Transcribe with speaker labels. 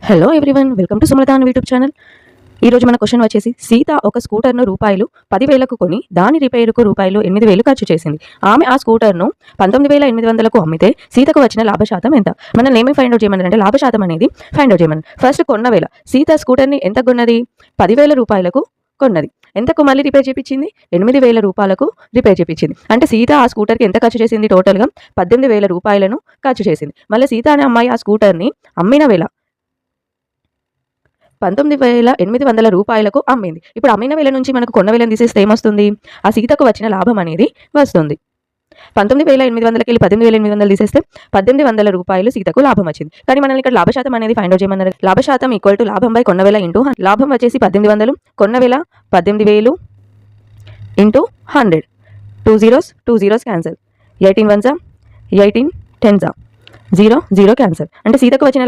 Speaker 1: Hello everyone, welcome to Sumalatha YouTube channel. ఈ రోజు మన క్వశ్చన్ వచ్చేసి, సీత ఒక స్కూటర్ను రూపాయలు 10,000కు కొని దాని రిపేరుకు రూపాయలు 8,000 ఖర్చు చేసింది. ఆమె ఆ స్కూటర్ను 19,800కు అమ్మితే సీతకు వచ్చిన లాభశాతం ఎంత? మనల్ని ఏమి ఫైండ్ అవుట్ చేయమన్నారంటే లాభశాతం అనేది ఫైండ్ అవుట్ చేయమన్నారు. ఫస్ట్ కొన్న వేల సీత స్కూటర్ని ఎంత కొన్నది? 10,000 రూపాయలకు కొన్నది. ఎంతకు మళ్ళీ రిపేర్ చేయించింది? 8,000 రూపాయలకు రిపేర్ చేయించింది. అంటే సీత ఆ స్కూటర్కి ఎంత ఖర్చు చేసింది? టోటల్గా 18,000 రూపాయలను ఖర్చు చేసింది. మళ్ళీ సీత అనే అమ్మాయి ఆ స్కూటర్ని అమ్మిన వేల 19,800 రూపాయలకు అమ్మింది. ఇప్పుడు అమ్మిన వేల నుంచి మనకు కొన్న వేలను తీసేస్తే ఏమొస్తుంది? ఆ సీతకు వచ్చిన లాభం అనేది వస్తుంది. 19,800కి 18,800 తీసేస్తే 1,800 రూపాయలు సీతకు లాభం వచ్చింది. కానీ మనల్ని ఇక్కడ లాభశాతం అనేది ఫైండ్ అవుట్ చేయమన్నారు. లాభశాతం ఈక్వల్ టు లాభం బై కొన్న వేల ఇంటూ లాభం వచ్చేసి 1800, కొన్న వేల 18,000 into 100. 2 zeros cancel. 18 1s 18, 10s 0 0 cancel. అంటే సీతకు వచ్చిన